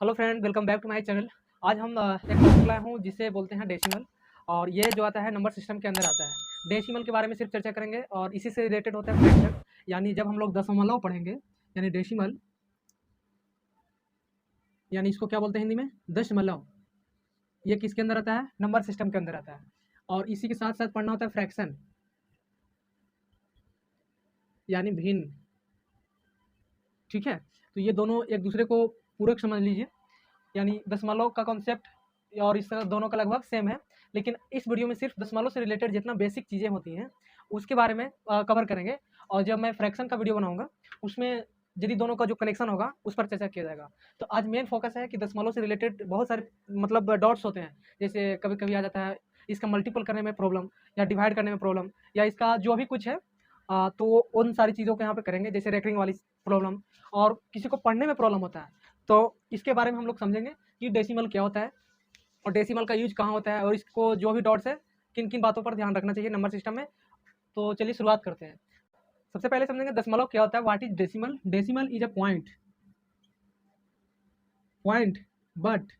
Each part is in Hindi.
Hello friend, welcome back to my channel. आज हम एक टॉपिक लाए हूँ जिसे बोलते हैं डेसिमल। और ये जो आता है नंबर सिस्टम के अंदर आता है। डेसिमल के बारे में सिर्फ चर्चा करेंगे और इसी से रिलेटेड होता है फ्रैक्शन। यानी जब हम लोग दशमलव पढ़ेंगे, यानी डेसिमल, यानी इसको क्या बोलते हैं हिंदी में, दशमलव। ये किसके अंदर आता है? नंबर सिस्टम के अंदर आता है। और इसी के साथ साथ पढ़ना होता है फ्रैक्शन, यानी भिन्न। ठीक है, तो ये दोनों एक दूसरे को पूरक समझ लीजिए। यानी दशमलव का कॉन्सेप्ट और इस दोनों का लगभग सेम है, लेकिन इस वीडियो में सिर्फ दशमलव से रिलेटेड जितना बेसिक चीज़ें होती हैं उसके बारे में कवर करेंगे। और जब मैं फ्रैक्शन का वीडियो बनाऊंगा उसमें यदि दोनों का जो कनेक्शन होगा उस पर चर्चा किया जाएगा। तो आज मेन फोकस है कि दशमलव से रिलेटेड बहुत सारे मतलब डॉट्स होते हैं। जैसे कभी कभी आ जाता है इसका मल्टीपल करने में प्रॉब्लम, या डिवाइड करने में प्रॉब्लम, या इसका जो भी कुछ है। तो उन सारी चीज़ों को यहाँ पे करेंगे, जैसे रेकरिंग वाली प्रॉब्लम। और किसी को पढ़ने में प्रॉब्लम होता है तो इसके बारे में हम लोग समझेंगे कि डेसिमल क्या होता है और डेसिमल का यूज कहाँ होता है, और इसको जो भी डॉट्स है किन किन बातों पर ध्यान रखना चाहिए नंबर सिस्टम में। तो चलिए शुरुआत करते हैं। सबसे पहले समझेंगे दशमलव क्या होता है। What is decimal? Decimal is a point, point but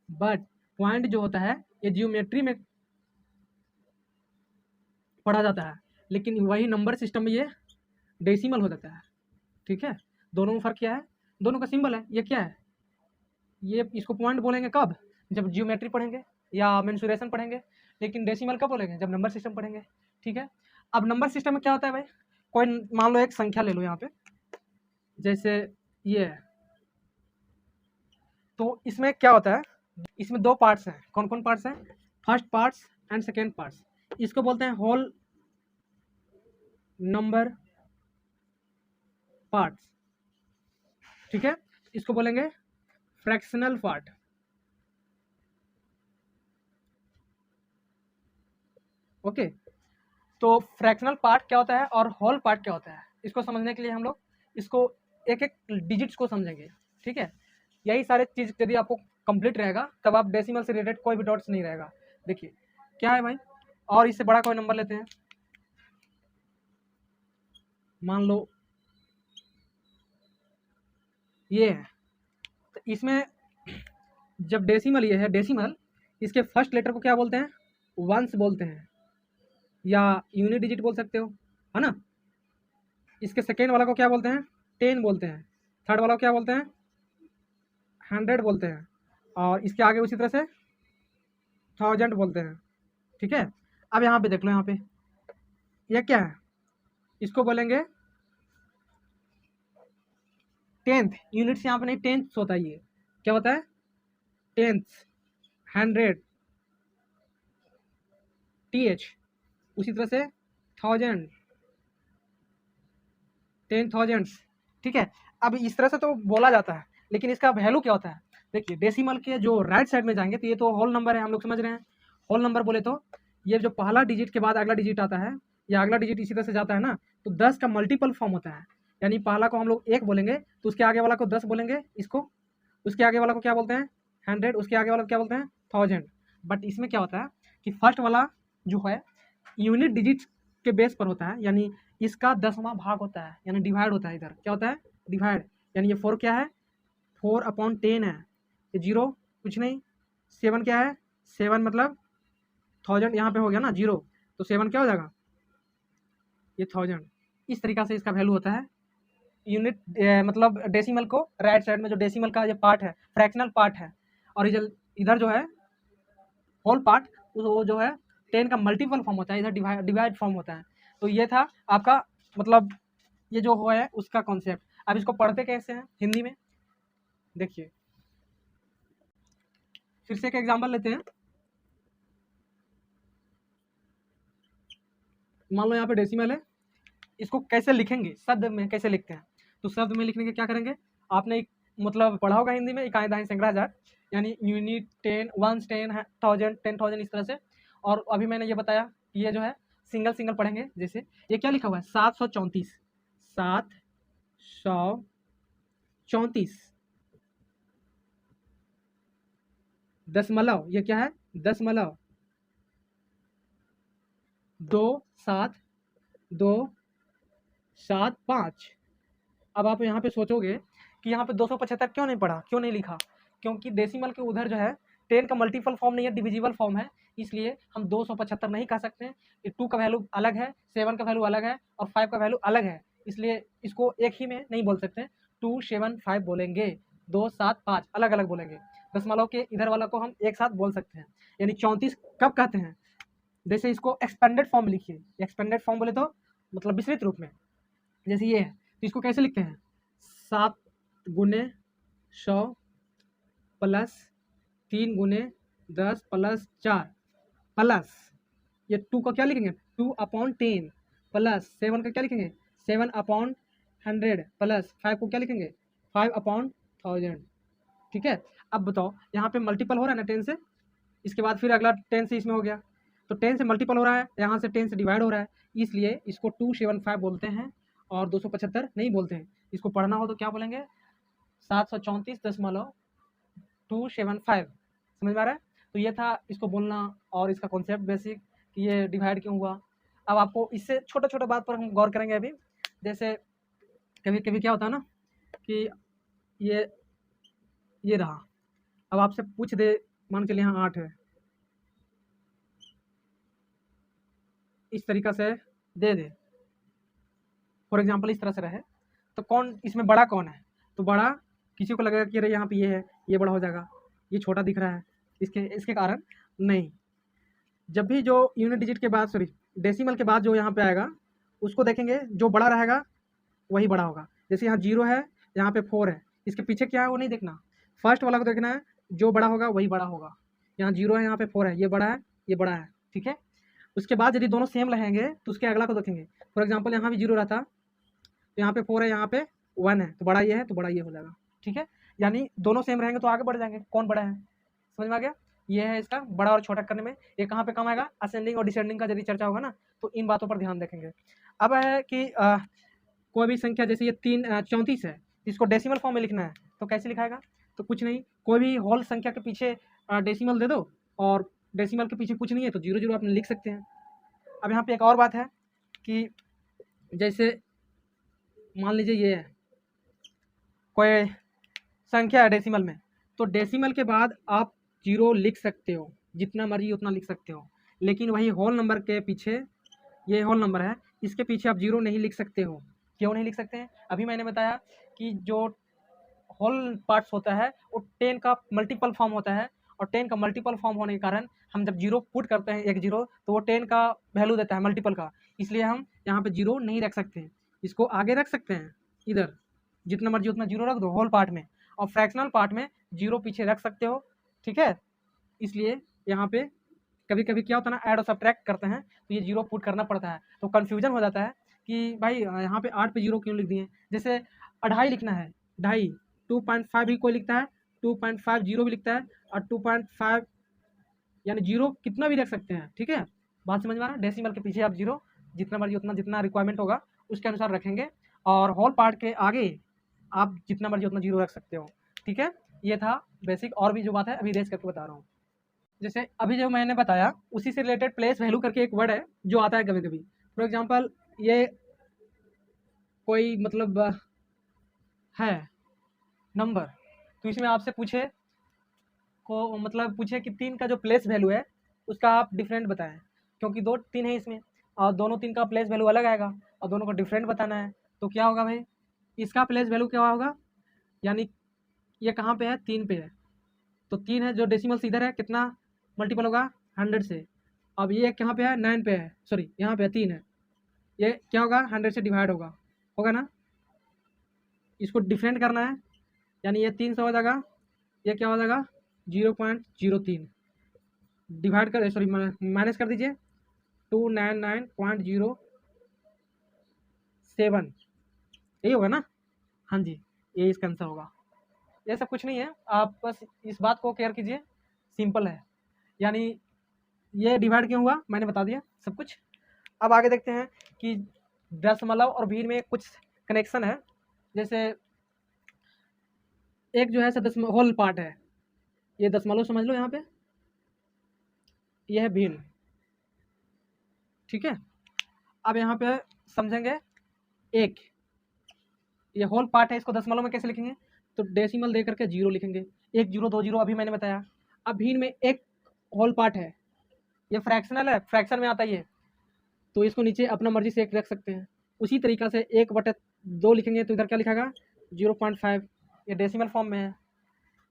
but point जो होता है ये जियोमेट्री में पढ़ा जाता है, लेकिन वही नंबर सिस्टम में ये डेसिमल हो जाता है। ठीक है, दोनों में फर्क क्या है? दोनों का सिंबल है। ये क्या है? ये इसको पॉइंट बोलेंगे कब? जब जियोमेट्री पढ़ेंगे या मेंसुरेशन पढ़ेंगे। लेकिन डेसिमल कब बोलेंगे? जब नंबर सिस्टम पढ़ेंगे। ठीक है, अब नंबर सिस्टम में क्या होता है भाई? कोई मान लो एक संख्या ले लो यहाँ पे, जैसे ये है। तो इसमें क्या होता है? इसमें दो पार्ट्स हैं। कौन कौन पार्ट्स हैं? First parts and second parts. इसको बोलते हैं होल नंबर पार्ट्स। ठीक है, इसको बोलेंगे फ्रैक्शनल पार्ट। ओके, तो फ्रैक्शनल पार्ट क्या होता है और होल पार्ट क्या होता है, इसको समझने के लिए हम लोग इसको एक एक डिजिट्स को समझेंगे। ठीक है, यही सारे चीज यदि आपको कंप्लीट रहेगा तब आप डेसिमल से रिलेटेड कोई भी डॉट्स नहीं रहेगा। देखिए क्या है भाई, और इससे बड़ा कोई नंबर लेते हैं, मान लो ये है। तो इसमें जब डेसिमल ये है डेसिमल, इसके फर्स्ट लेटर को क्या बोलते हैं? वंस बोलते हैं, या यूनिट डिजिट बोल सकते हो, है ना। इसके सेकेंड वाला को क्या बोलते हैं? टेन बोलते हैं। थर्ड वाला को क्या बोलते हैं? हंड्रेड बोलते हैं। और इसके आगे उसी तरह से थाउजेंड बोलते हैं। ठीक है, अब यहाँ पे देख लो, यहाँ पे यह क्या है? इसको बोलेंगे टेंथ। यूनिट्स यहाँ पे नहीं, टेंथ होता है। ये क्या होता है? Tenth, hundred, TH। उसी तरह से थाउजेंड, टेन थाउजेंड्स। ठीक है, अब इस तरह से तो बोला जाता है, लेकिन इसका वैल्यू क्या होता है? देखिए डेसिमल के जो राइट साइड में जाएंगे तो ये तो होल नंबर है, हम लोग समझ रहे हैं। होल नंबर बोले तो ये जो पहला डिजिट के बाद अगला डिजिट आता है, या अगला डिजिट इसी तरह से जाता है ना, तो 10 का मल्टीपल फॉर्म होता है। यानी पहला को हम लोग एक बोलेंगे तो उसके आगे वाला को 10 बोलेंगे, इसको उसके आगे वाला को क्या बोलते हैं? हंड्रेड, उसके आगे वाला को क्या बोलते हैं? थाउजेंड। बट इसमें क्या होता है कि फर्स्ट वाला जो है यूनिट डिजिट के बेस पर होता है, यानी इसका 10वां भाग होता है, यानी डिवाइड होता है। इधर क्या होता है? डिवाइड। यानी ये 4 क्या है? 4/10 है। ये 0 कुछ नहीं। 7 क्या है? 7 मतलब थाउजेंड, यहाँ पे हो गया ना 0, तो 7 क्या हो जाएगा? ये थाउजेंड। इस तरीका से इसका वैल्यू होता है। यूनिट मतलब डेसिमल को राइट साइड में जो डेसिमल का ये पार्ट है, फ्रैक्शनल पार्ट है। और इधर जो है होल पार्ट, वो जो है 10 का मल्टीपल फॉर्म होता है, इधर डिवाइड फॉर्म होता है। तो ये था आपका मतलब ये जो हुआ है उसका कॉन्सेप्ट। अब इसको पढ़ते कैसे हैं हिंदी में, देखिए फिर से एक एग्जांपल लेते हैं। मान लो यहाँ पे डेसिमल है, इसको कैसे लिखेंगे, शब्द में कैसे लिखते हैं? तो शब्द में लिखने के क्या करेंगे? आपने एक मतलब पढ़ा होगा हिंदी में, इकाई दाई सैकड़ा हजार, यानी यूनिट, 10, वंस, 10, थाउजेंड, 10,000, इस तरह से। और अभी मैंने ये बताया कि ये जो है सिंगल सिंगल पढ़ेंगे। जैसे ये क्या लिखा हुआ है? 734, 734 दशमलव। ये क्या है? दशमलव। 2 7 2 7 5। अब आप यहाँ पे सोचोगे कि यहाँ पे 275 क्यों नहीं पढ़ा, क्यों नहीं लिखा, क्योंकि डेसिमल के उधर जो है 10 का मल्टीपल फॉर्म नहीं है, डिविजिबल फॉर्म है, इसलिए हम 275 नहीं कह सकते हैं। 2 का वैल्यू अलग है, 7 का वैल्यू अलग है और 5 का वैल्यू अलग है, इसलिए इसको एक ही में नहीं बोल सकते, 275 बोलेंगे, 275 अलग अलग बोलेंगे। दशमलव के इधर वाला को हम एक साथ बोल सकते हैं। यानी 34 कब कहते हैं, जैसे इसको एक्सपेंडेड फॉर्म लिखिए, एक्सपेंडेड फॉर्म बोले तो मतलब विस्तृत रूप में, जैसे ये है तो इसको कैसे लिखते हैं, 7 गुने 100 प्लस 3 गुने 10 प्लस 4 प्लस ये 2 का क्या लिखेंगे 2/10 प्लस 7 का क्या लिखेंगे 7/100 प्लस 5 को क्या लिखेंगे 5/1000। ठीक है, अब बताओ यहाँ पे मल्टीपल हो रहा है ना 10 से, इसके बाद फिर अगला 10 से इसमें हो गया, तो 10 से मल्टीपल हो रहा है, यहाँ से 10 से डिवाइड हो रहा है, इसलिए इसको 275 बोलते हैं और 275 नहीं बोलते हैं। इसको पढ़ना हो तो क्या बोलेंगे 734.275। समझ में आ रहा है। तो ये था इसको बोलना और इसका कॉन्सेप्ट बेसिक कि ये डिवाइड क्यों हुआ। अब आपको इससे छोटा छोटा बात पर हम गौर करेंगे अभी। जैसे कभी कभी क्या होता है ना कि ये रहा, अब आपसे पूछ दे मान के लिए यहाँ 8 है, इस तरीका से दे दे फॉर एग्जांपल इस तरह से रहे, तो कौन इसमें बड़ा कौन है, तो बड़ा किसी को लगेगा कि अरे यहाँ पे ये है, ये बड़ा हो जाएगा, ये छोटा दिख रहा है, इसके कारण नहीं। जब भी जो यूनिट डिजिट के बाद सॉरी डेसिमल के बाद जो यहाँ पे आएगा उसको देखेंगे, जो बड़ा रहेगा वही बड़ा होगा। जैसे यहाँ 0 है, यहाँ पे 4 है, इसके पीछे क्या है वो नहीं देखना, फर्स्ट वाला को देखना है, जो बड़ा होगा वही बड़ा होगा। यहाँ 0 है, यहाँ पे 4 है, ये बड़ा है, ये बड़ा है, ठीक है। उसके बाद यदि दोनों सेम रहेंगे तो उसके अगला को देखेंगे, फॉर एग्जाम्पल यहाँ भी 0 रहता, तो यहाँ पे 4 है, यहाँ पे 1 है, तो बड़ा ये है, तो बड़ा ये हो जाएगा, ठीक है। यानी दोनों सेम रहेंगे तो आगे बढ़ जाएंगे, कौन बड़ा है, समझ में आ गया। ये है इसका बड़ा और छोटा करने में, ये कहाँ पे काम आएगा, असेंडिंग और डिसेंडिंग का यदि चर्चा होगा ना तो इन बातों पर ध्यान रखेंगे। अब है कि कोई भी संख्या, जैसे ये 34 है, इसको डेसिमल फॉर्म में लिखना है तो कैसे लिखाएगा, तो कुछ नहीं, कोई भी होल संख्या के पीछे डेसिमल दे दो और डेसिमल के पीछे कुछ नहीं है तो 0 0 आप लिख सकते हैं। अब यहाँ पे एक और बात है कि जैसे मान लीजिए ये है कोई संख्या है डेसिमल में, तो डेसिमल के बाद आप 0 लिख सकते हो, जितना मर्जी उतना लिख सकते हो, लेकिन वही होल नंबर के पीछे, ये होल नंबर है, इसके पीछे आप 0 नहीं लिख सकते हो। क्यों नहीं लिख सकते हैं, अभी मैंने बताया कि जो होल पार्ट्स होता है वो 10 का मल्टीपल फॉर्म होता है, और 10 का मल्टीपल फॉर्म होने के कारण हम जब 0 पुट करते हैं, एक 0, तो वो 10 का वैल्यू देता है मल्टीपल का, इसलिए हम यहाँ पे 0 नहीं रख सकते हैं। इसको आगे रख सकते हैं, इधर जितना मर्जी उतना 0 रख दो होल पार्ट में, और फ्रैक्शनल पार्ट में 0 पीछे रख सकते हो, ठीक है। इसलिए यहाँ पे कभी कभी क्या होता है ना, ऐड और सब्ट्रैक्ट करते हैं तो ये 0 पुट करना पड़ता है, तो कन्फ्यूजन हो जाता है कि भाई यहाँ पे 8 पे 0 क्यों लिख दिए। जैसे 2.5 लिखना है, 2.5, 2.5 भी कोई लिखता है, 2.50 भी लिखता है, और 2.5 यानी 0 कितना भी रख सकते हैं, ठीक है। बात समझ में आ रहा है। डेसिमल के पीछे आप 0 जितना मर्जी उतना, जितना रिक्वायरमेंट होगा उसके अनुसार रखेंगे, और होल पार्ट के आगे आप जितना मर्जी उतना 0 रख सकते हो, ठीक है। ये था बेसिक, और भी जो बात है अभी रेस करके बता रहा हूँ। जैसे अभी जो मैंने बताया उसी से रिलेटेड प्लेस वैल्यू करके एक वर्ड है जो आता है कभी कभी, फॉर एग्जांपल ये कोई मतलब है नंबर, तो इसमें आपसे पूछे को मतलब पूछे कि 3 का जो प्लेस वैल्यू है उसका आप डिफरेंट बताएं, क्योंकि 2 3 है इसमें और दोनों 3 का प्लेस वैल्यू अलग आएगा और दोनों को डिफरेंट बताना है, तो क्या होगा भाई, इसका प्लेस वैल्यू क्या होगा, यानी ये कहाँ पे है 3 पे है, तो 3 है, जो डेसिमल इधर है कितना मल्टीपल होगा 100 से। अब ये कहाँ पे है 9 पे है, सॉरी यहाँ पे है 3 है, ये क्या होगा 100 से डिवाइड होगा ना, इसको डिफरेंट करना है, यानी ये 300 हो जाएगा, ये क्या हो जाएगा 0.03, डिवाइड कर सॉरी माइनस कर दीजिए 299.07, यही होगा ना, हाँ जी ये इसका आंसर होगा। ये सब कुछ नहीं है, आप बस इस बात को केयर कीजिए, सिंपल है। यानी ये डिवाइड क्यों हुआ मैंने बता दिया सब कुछ। अब आगे देखते हैं कि दशमलव और भीड़ में कुछ कनेक्शन है। जैसे एक जो है दशमलव होल पार्ट है, ये दशमलव समझ लो, यहाँ पे ये है भीड़, ठीक है। अब यहाँ पे समझेंगे एक ये होल पार्ट है, इसको दशमलव में कैसे लिखेंगे, तो डेसिमल दे करके 0 लिखेंगे, 1 0 2 0 अभी मैंने बताया। अब भिन्न में एक होल पार्ट है, ये फ्रैक्शनल है, फ्रैक्शन में आता है ये, तो इसको नीचे अपना मर्जी से 1 रख सकते हैं। उसी तरीका से 1/2 लिखेंगे तो इधर क्या लिखेगा 0.5, ये डेसिमल फॉर्म में है।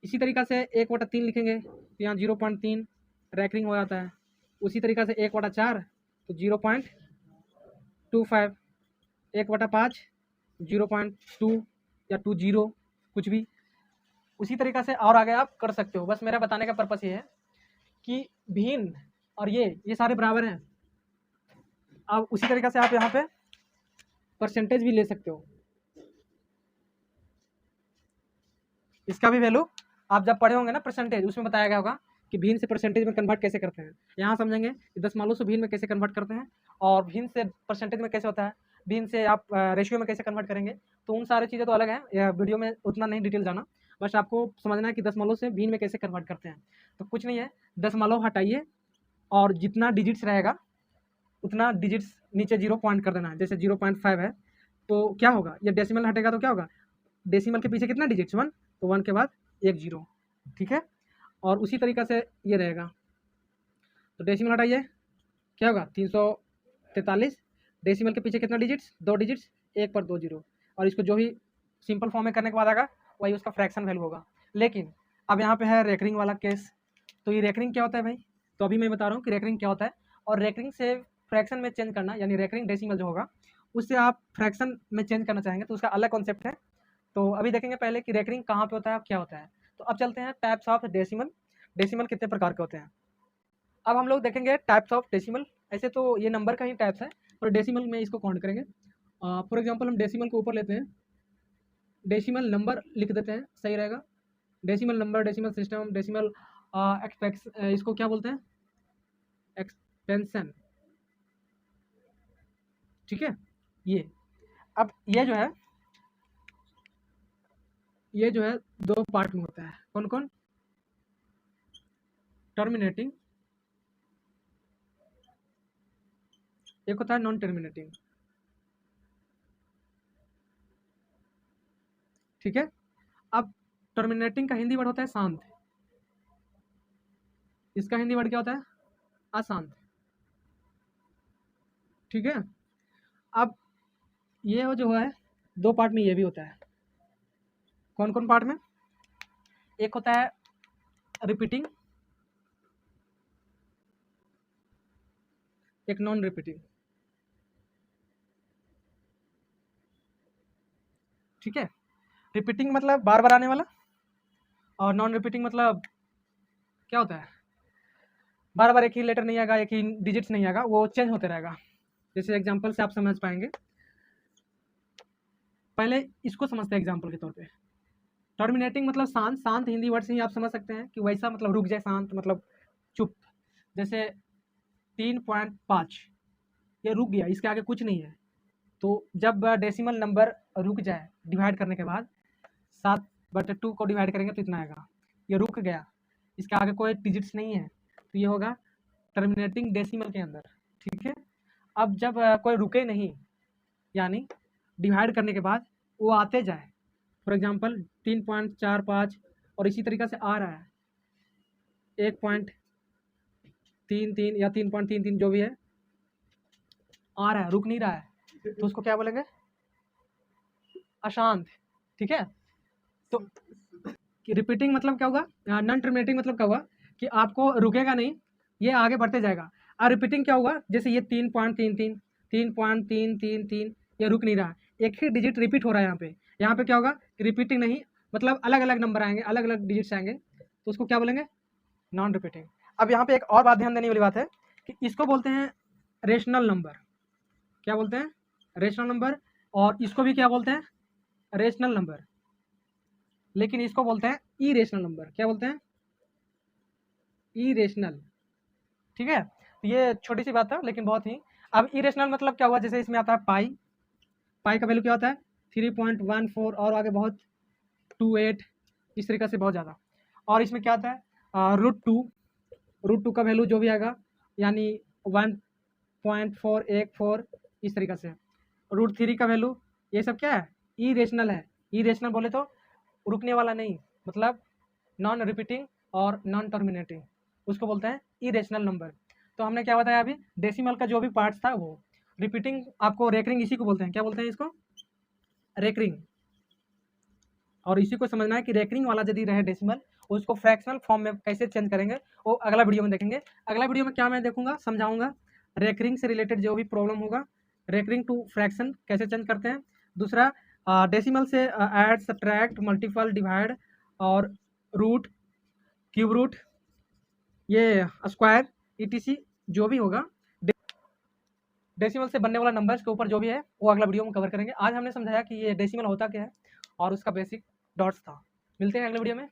इसी तरीका से 1/3 लिखेंगे तो यहाँ 0.3 रैकरिंग हो जाता है। उसी तरीका से 1/4 तो 0.25, 1/5 0.2 या 20 कुछ भी। उसी तरीका से और आगे आप कर सकते हो। बस मेरा बताने का पर्पस ये है कि भिन्न और ये सारे बराबर हैं। अब उसी तरीका से आप यहाँ पे परसेंटेज भी ले सकते हो। इसका भी वैल्यू आप जब पढ़े होंगे ना परसेंटेज, उसमें बताया गया होगा कि भिन्न से परसेंटेज में कन्वर्ट कैसे करते हैं। यहाँ समझेंगे कि दशमलव से भिन्न में कैसे कन्वर्ट करते हैं और भिन्न से परसेंटेज में कैसे होता है, भिन्न से आप रेशियो में कैसे कन्वर्ट करेंगे। तो उन सारी चीज़ें तो अलग हैं, यह वीडियो में उतना नहीं डिटेल जाना, बस आपको समझना है कि दशमलव से भिन्न में कैसे कन्वर्ट करते हैं। तो कुछ नहीं है, दशमलव हटाइए और जितना डिजिट्स रहेगा उतना डिजिट्स नीचे 0 पॉइंट कर देना है। जैसे 0.5 है तो क्या होगा, ये डेसिमल हटेगा तो क्या होगा, डेसिमल के पीछे कितना डिजिट्स 1, तो 1 के बाद 1 0, ठीक है। और उसी तरीका से ये रहेगा, तो डेसिमल हटाइए क्या होगा 343, डेसिमल के पीछे कितना डिजिट्स 2 डिजिट्स, 1 पर 2 0, और इसको जो भी सिंपल फॉर्म में करने के बाद आएगा वही उसका फ्रैक्शन वैल्यू होगा। लेकिन अब यहाँ पे है रेकरिंग वाला केस। तो ये रेकरिंग क्या होता है भाई, तो अभी मैं बता रहा हूँ कि रेकरिंग क्या होता है। और रेकरिंग से फ्रैक्शन में चेंज करना, यानी रेकरिंग डेसिमल जो होगा उससे आप फ्रैक्शन में चेंज करना चाहेंगे तो उसका अलग कॉन्सेप्ट है। तो अभी देखेंगे पहले कि रेकरिंग कहाँ पे होता है और क्या होता है। तो अब चलते हैं टाइप्स ऑफ डेसिमल, डेसिमल कितने प्रकार के होते हैं। अब हम लोग देखेंगे टाइप्स ऑफ डेसिमल। ऐसे तो ये नंबर का ही टाइप्स है, और डेसिमल में इसको काउंट करेंगे। फॉर एग्जांपल हम डेसिमल को ऊपर लेते हैं, डेसिमल नंबर लिख देते हैं, सही रहेगा। Decimal number, decimal system, decimal इसको क्या बोलते हैं, एक्सपेंशन, ठीक है। ये अब ये जो है 2 पार्ट में होता है। कौन कौन, टर्मिनेटिंग, एक होता है नॉन टर्मिनेटिंग, ठीक है। अब टर्मिनेटिंग का हिंदी वर्ड होता है शांत, इसका हिंदी वर्ड क्या होता है अशांत, ठीक है। अब ये जो है 2 पार्ट में ये भी होता है। कौन कौन पार्ट में, एक होता है रिपीटिंग, एक नॉन रिपीटिंग, ठीक है। रिपीटिंग मतलब बार बार आने वाला, और नॉन रिपीटिंग मतलब क्या होता है, बार बार एक ही लेटर नहीं आएगा, एक ही डिजिट्स नहीं आएगा, वो चेंज होते रहेगा। जैसे एग्जांपल से आप समझ पाएंगे, पहले इसको समझते हैं एग्जांपल के तौर पे। टर्मिनेटिंग मतलब शांत, शांत हिंदी वर्ड से ही आप समझ सकते हैं कि वैसा मतलब रुक जाए, शांत मतलब चुप। जैसे 3.5 ये रुक गया, इसके आगे कुछ नहीं है। तो जब डेसिमल नंबर रुक जाए डिवाइड करने के बाद, 7/2 को डिवाइड करेंगे तो इतना आएगा, ये रुक गया, इसके आगे कोई डिजिट्स नहीं है, तो ये होगा टर्मिनेटिंग डेसिमल के अंदर, ठीक है। अब जब कोई रुके नहीं, यानी डिवाइड करने के बाद वो आते जाए, फॉर एग्जांपल 3.45 और इसी तरीका से आ रहा है 1.33 या 3.33 जो भी है आ रहा है, रुक नहीं रहा है, तो उसको क्या बोलेंगे अशांत, ठीक है। तो रिपीटिंग मतलब क्या होगा, नॉन टर्मिनेटिंग मतलब क्या होगा कि आपको रुकेगा नहीं, ये आगे बढ़ते जाएगा। और रिपीटिंग क्या होगा, जैसे ये 3.33 3.333 ये रुक नहीं रहा, एक ही डिजिट रिपीट हो रहा है। यहाँ पे क्या होगा, रिपीटिंग नहीं, मतलब अलग अलग नंबर आएंगे, अलग अलग डिजिट्स आएंगे, तो उसको क्या बोलेंगे नॉन रिपीटिंग। अब यहाँ पे एक और बात ध्यान देने वाली बात है कि इसको बोलते हैं रेशनल नंबर, क्या बोलते हैं रेशनल नंबर, और इसको भी क्या बोलते हैं रेशनल नंबर, लेकिन इसको बोलते हैं इरेशनल नंबर। क्या बोलते हैं इरेशनल, ठीक है। तो ये छोटी सी बात है लेकिन बहुत ही। अब इरेशनल मतलब क्या हुआ, जैसे इसमें आता है पाई, पाई का वैल्यू क्या होता है 3.14 और आगे बहुत 28, इस तरीके से बहुत ज़्यादा। और इसमें क्या आता है रूट टू का वैल्यू जो भी आएगा, यानी 1.414 इस तरीके से। √3 का वैल्यू, ये सब क्या है इरेशनल है। इरेशनल बोले तो रुकने वाला नहीं, मतलब नॉन रिपीटिंग और नॉन टर्मिनेटिंग, उसको बोलते हैं इरेशनल नंबर। तो हमने क्या बताया अभी, डेसिमल का जो भी पार्ट्स था वो रिपीटिंग, आपको रेकरिंग इसी को बोलते हैं, क्या बोलते हैं इसको, रेकरिंग। और इसी को समझना है कि रेकरिंग वाला यदि रहे डेसिमल, उसको फ्रैक्शनल फॉर्म में कैसे चेंज करेंगे वो अगला वीडियो में देखेंगे। अगला वीडियो में क्या मैं देखूंगा, समझाऊंगा रेकरिंग से रिलेटेड जो भी प्रॉब्लम होगा, रेकरिंग टू फ्रैक्शन कैसे चेंज करते हैं। दूसरा डेसिमल से ऐड, सब्ट्रैक्ट, मल्टीपल, डिवाइड और रूट, क्यूब रूट, ये स्क्वायर, ईटीसी जो भी होगा डेसिमल से बनने वाला नंबर्स के ऊपर जो भी है वो अगला वीडियो में कवर करेंगे। आज हमने समझाया कि ये डेसिमल होता क्या है और उसका बेसिक डॉट्स था। मिलते हैं अगले वीडियो में।